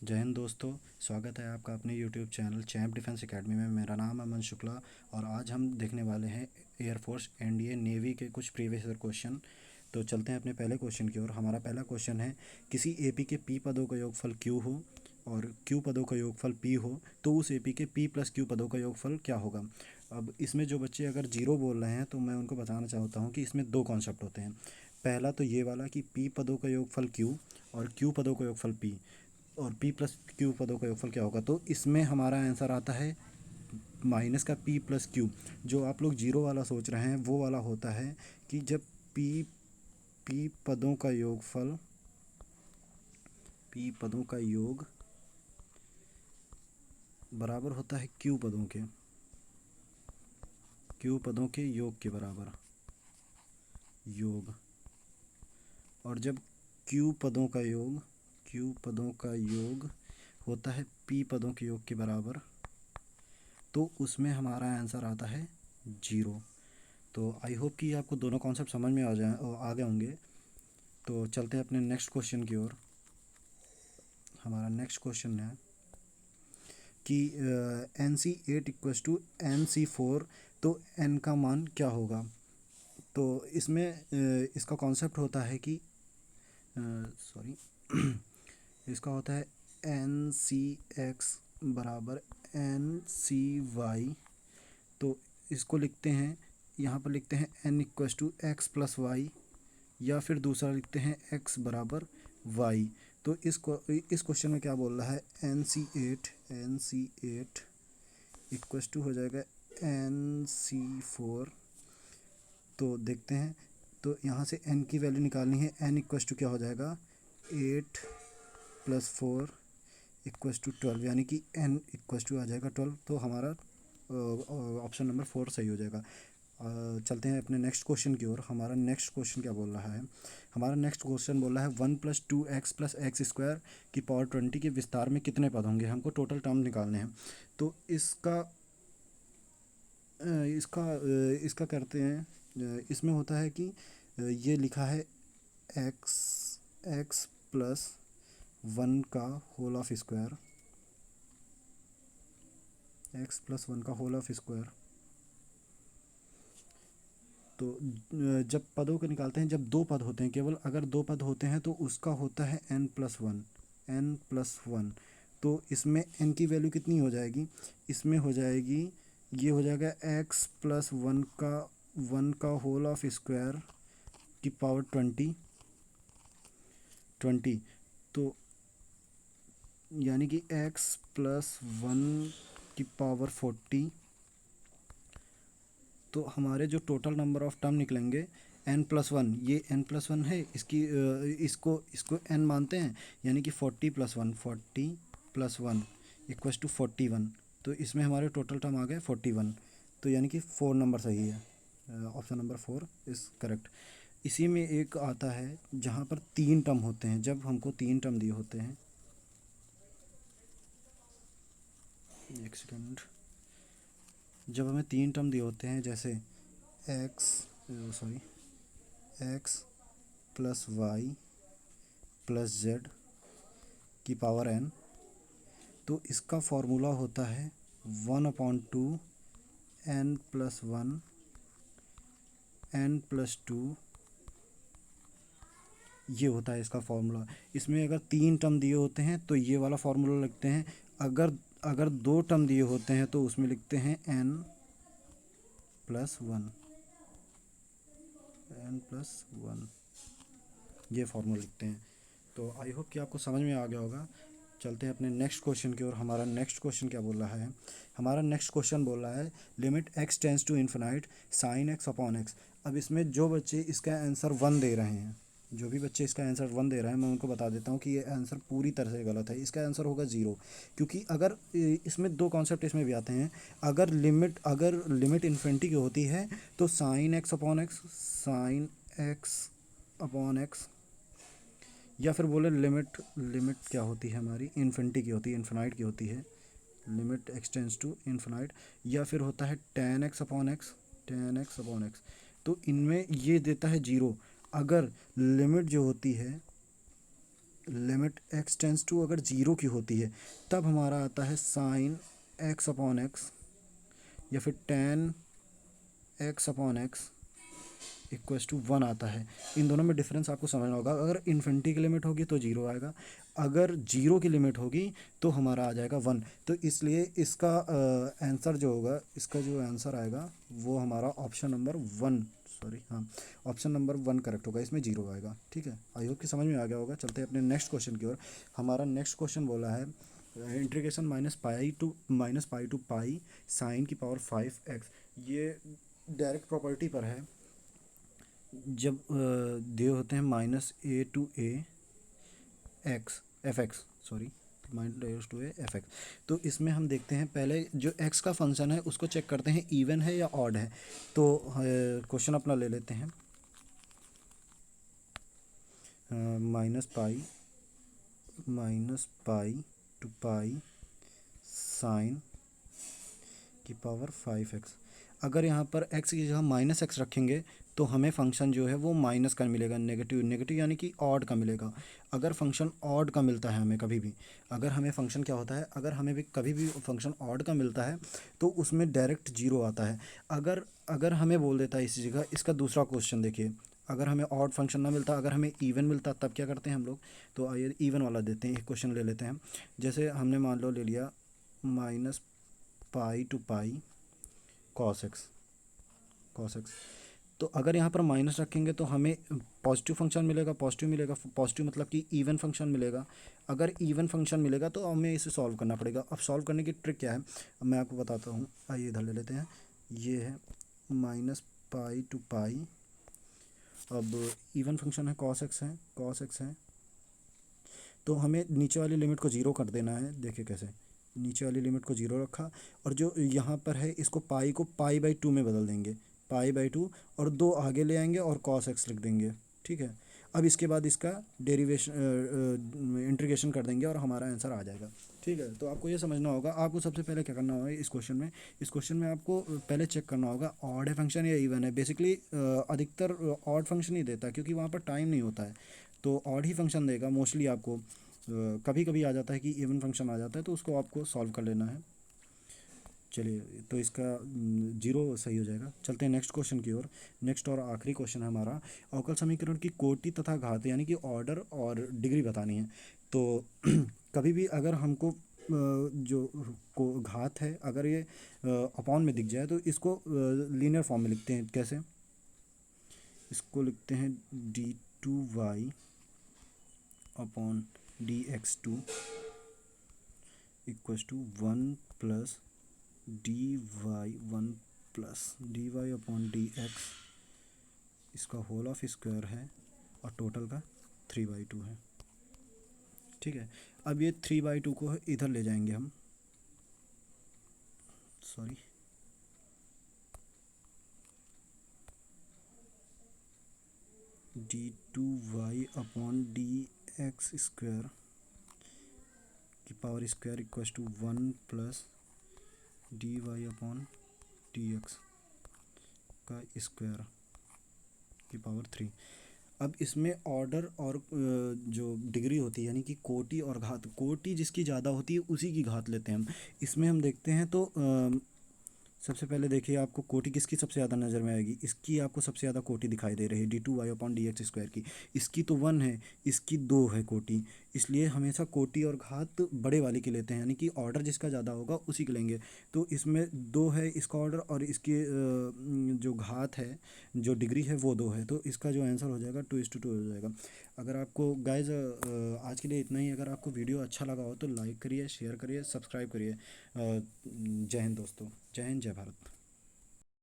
जय हिंद दोस्तों। स्वागत है आपका अपने YouTube channel champ defence academy में। मेरा नाम है अमन शुक्ला और आज हम देखने वाले हैं एयरफोर्स एनडीए नेवी के कुछ प्रीवियस ईयर क्वेश्चन। तो चलते हैं अपने पहले क्वेश्चन की ओर। हमारा पहला क्वेश्चन है, किसी एपी के पी पदों का योगफल क्यू हो और क्यू पदों का योगफल पी हो तो उस एपी के पी प्लस क्यू पदों का योगफल क्या होगा। अब इसमें जो बच्चे अगर जीरो बोल रहे हैं तो मैं उनको बताना चाहता हूँ कि इसमें दो कॉन्सेप्ट होते हैं। पहला तो ये वाला कि पी पदों का योगफल क्यू और क्यू पदों का योगफल पी और पी प्लस क्यू पदों का योगफल क्या होगा। तो इसमें हमारा आंसर आता है माइनस का पी प्लस क्यू। जो आप लोग जीरो वाला सोच रहे हैं वो वाला होता है कि जब पी पी पदों का योगफल पी पदों का योग बराबर होता है क्यू पदों के योग के बराबर योग। और जब क्यू पदों का योग होता है पी पदों के योग के बराबर तो उसमें हमारा आंसर आता है जीरो। तो आई होप कि आपको दोनों कॉन्सेप्ट समझ में आ गए होंगे। तो चलते हैं अपने नेक्स्ट क्वेश्चन की ओर। हमारा नेक्स्ट क्वेश्चन है कि NC8 इक्वस टू NC4, तो n का मान क्या होगा। तो इसमें इसका कॉन्सेप्ट होता है कि सॉरी इसका होता है NCX बराबर NCY। तो इसको लिखते हैं, यहाँ पर लिखते हैं n equals to x plus y या फिर दूसरा लिखते हैं x बराबर y। तो इस क्वेश्चन में क्या बोल रहा है, NC8 इक्वस टू हो जाएगा NC4। तो देखते हैं, तो यहाँ से n की वैल्यू निकालनी है। n इक्वस टू क्या हो जाएगा 8 प्लस 4 इक्वस टू 12, यानी कि n इक्वस टू आ जाएगा 12। तो हमारा ऑप्शन नंबर 4 सही हो जाएगा। चलते हैं अपने नेक्स्ट क्वेश्चन की ओर। हमारा नेक्स्ट क्वेश्चन क्या बोल रहा है, हमारा नेक्स्ट क्वेश्चन बोल रहा है 1 + 2x + x² की पावर 20 के विस्तार में कितने पद होंगे। हमको टोटल टर्म निकालने हैं। तो इसका करते हैं। इसमें होता है कि ये लिखा है x प्लस 1 का होल ऑफ स्क्वायर, तो जब पदों को निकालते हैं, जब दो पद होते हैं, केवल अगर दो पद होते हैं तो उसका होता है n+1। तो इसमें n की वैल्यू कितनी हो जाएगी, इसमें हो जाएगी, ये हो जाएगा x प्लस 1 का होल ऑफ स्क्वायर की पावर 20। तो यानी कि x प्लस 1 की पावर 40। तो हमारे जो टोटल नंबर ऑफ टर्म निकलेंगे n+1, ये n+1 है, इसको n मानते हैं, यानी कि 40+1 इक्वस टू 41। तो इसमें हमारे टोटल टर्म आ गए 41। तो यानी कि 4 नंबर सही है। Option number 4 is correct. इसी में एक आता है जहाँ पर 3 टर्म होते हैं। जब हमको 3 टर्म दिए होते हैं, एक सेकेंड, जब हमें 3 टर्म दिए होते हैं, जैसे x plus y plus z की पावर n, तो इसका फॉर्मूला होता है 1/2 n+1 n+2। ये होता है इसका फॉर्मूला। इसमें अगर 3 टर्म दिए होते हैं तो ये वाला फॉर्मूला लिखते हैं। अगर अगर 2 टर्म दिए होते हैं तो उसमें लिखते हैं n+1। ये फार्मूला लिखते हैं। तो आई होप कि आपको समझ में आ गया होगा। चलते हैं अपने नेक्स्ट क्वेश्चन की ओर। हमारा नेक्स्ट क्वेश्चन क्या बोल रहा है, हमारा नेक्स्ट क्वेश्चन बोल रहा है limit x tends to infinite sine x upon x। अब इसमें जो बच्चे इसका आंसर 1 दे रहे हैं, जो भी बच्चे इसका आंसर 1 दे रहे हैं, मैं उनको बता देता हूँ कि ये आंसर पूरी तरह से गलत है। इसका आंसर होगा 0। क्योंकि अगर इसमें दो कॉन्सेप्ट इसमें भी आते हैं। अगर लिमिट इन्फिनिटी की होती है तो साइन x या फिर बोले लिमिट लिमिट क्या होती है हमारी, इन्फिनिटी की होती है, इन्फिनाइट की होती है, limit x tends to infinite, या फिर होता है tan x। तो इनमें ये देता है 0। अगर लिमिट जो होती है लिमिट एक्स टेंस टू अगर ज़ीरो की होती है तब हमारा आता है साइन एक्स अपॉन एक्स या फिर tan x upon x equals to one आता है। इन दोनों में डिफरेंस आपको समझना होगा। अगर इन्फिनिटी की लिमिट होगी तो जीरो आएगा, अगर जीरो की लिमिट होगी तो हमारा आ जाएगा वन। तो इसलिए इसका आंसर जो होगा, इसका जो आंसर आएगा वो हमारा ऑप्शन नंबर वन, सॉरी हाँ, ऑप्शन नंबर वन करेक्ट होगा, इसमें जीरो आएगा। ठीक है, आई होप कि समझ में आ गया होगा। चलते हैं अपने नेक्स्ट क्वेश्चन की ओर। हमारा नेक्स्ट क्वेश्चन बोला है integration minus pi to pi sine की पावर 5x। ये डायरेक्ट प्रॉपर्टी पर है। जब दिए होते हैं minus A to A x f x, sorry minus to A f x, तो इसमें हम देखते हैं पहले जो एक्स का फंक्शन है उसको चेक करते हैं इवन है या ऑड है। तो क्वेश्चन अपना ले लेते हैं minus pi to pi sine की पावर 5x। अगर यहाँ पर x की जगह माइनस एक्स रखेंगे तो हमें फंक्शन जो है वो माइनस का मिलेगा, नेगेटिव नेगेटिव यानी कि ऑड का मिलेगा। अगर फंक्शन ऑड का मिलता है हमें कभी भी, अगर हमें फंक्शन क्या होता है, अगर हमें भी कभी भी फंक्शन ऑड का मिलता है तो उसमें डायरेक्ट जीरो आता है। अगर अगर हमें बोल देता है इसी जगह, इसका दूसरा क्वेश्चन देखिए, अगर हमें ऑड फंक्शन ना मिलता, अगर हमें इवन मिलता तब क्या करते हैं हम लोग। तो आइए इवन वाला देते हैं, एक क्वेश्चन ले लेते हैं। जैसे हमने मान लो ले लिया minus pi to pi cos x. तो अगर यहाँ पर माइनस रखेंगे तो हमें पॉजिटिव फंक्शन मिलेगा, पॉजिटिव मतलब कि इवन फंक्शन मिलेगा। अगर इवन फंक्शन मिलेगा तो हमें इसे सॉल्व करना पड़ेगा। अब सॉल्व करने की ट्रिक क्या है अब मैं आपको बताता हूँ। आइए इधर ले लेते हैं, ये है माइनस पाई टू पाई, अब इवन फंक्शन है कॉस एक्स है, तो हमें नीचे वाली लिमिट को ज़ीरो कर देना है। देखिए कैसे, नीचे वाली लिमिट को ज़ीरो रखा और जो यहाँ पर है इसको पाई को पाई बाई टू में बदल देंगे, पाई बाई टू, और दो आगे ले आएंगे और कॉस एक्स लिख देंगे। ठीक है, अब इसके बाद इसका डेरिवेशन इंटीग्रेशन कर देंगे और हमारा आंसर आ जाएगा। ठीक है, तो आपको ये समझना होगा, आपको सबसे पहले क्या करना होगा इस क्वेश्चन में आपको पहले चेक करना होगा ऑड है फंक्शन या इवन है। बेसिकली अधिकतर ऑड फंक्शन ही देता है क्योंकि वहाँ पर टाइम नहीं होता है, तो ऑड ही फंक्शन देगा मोस्टली आपको। कभी कभी आ जाता है कि इवन फंक्शन आ जाता है तो उसको आपको सॉल्व कर लेना है। चलिए, तो इसका जीरो सही हो जाएगा। चलते हैं नेक्स्ट क्वेश्चन की ओर। नेक्स्ट और आखिरी क्वेश्चन है हमारा, अवकल समीकरण की कोटि तथा घात यानी कि ऑर्डर और डिग्री बतानी है। तो कभी भी अगर हमको जो को घात है अगर ये अपॉन में दिख जाए तो इसको लीनियर फॉर्म में लिखते हैं। कैसे, इसको लिखते हैं d2y upon dx2 equals to one plus dy upon dx, इसका होल ऑफ स्क्वायर है और टोटल का 3/2 है। ठीक है, अब ये 3/2 को इधर ले जाएंगे हम, sorry d2y upon dx square की power square equals to one plus dy upon dx का स्क्वायर की पावर 3। अब इसमें ऑर्डर और जो डिग्री होती है यानी कि कोटि और घात, कोटि जिसकी ज़्यादा होती है उसी की घात लेते हैं हम। इसमें हम देखते हैं तो सबसे पहले देखिए आपको कोटि किसकी सबसे ज़्यादा नज़र में आएगी, इसकी आपको सबसे ज़्यादा कोटि दिखाई दे रही है d2y अपॉन dx स्क्वायर की। इसकी तो वन है, इसकी दो है कोटि, इसलिए हमेशा कोटि और घात बड़े वाले की लेते हैं, यानी कि ऑर्डर जिसका ज़्यादा होगा उसी के लेंगे। तो इसमें दो है इसका ऑर्डर और इसकी जो घात है, जो डिग्री है वो दो है, तो इसका जो आंसर हो जाएगा 2:2 हो जाएगा। अगर आपको गाइज आज के लिए इतना ही। अगर आपको वीडियो अच्छा लगा हो तो लाइक करिए, शेयर करिए, सब्सक्राइब करिए। जय हिंद दोस्तों, जय हिंद, जय भारत।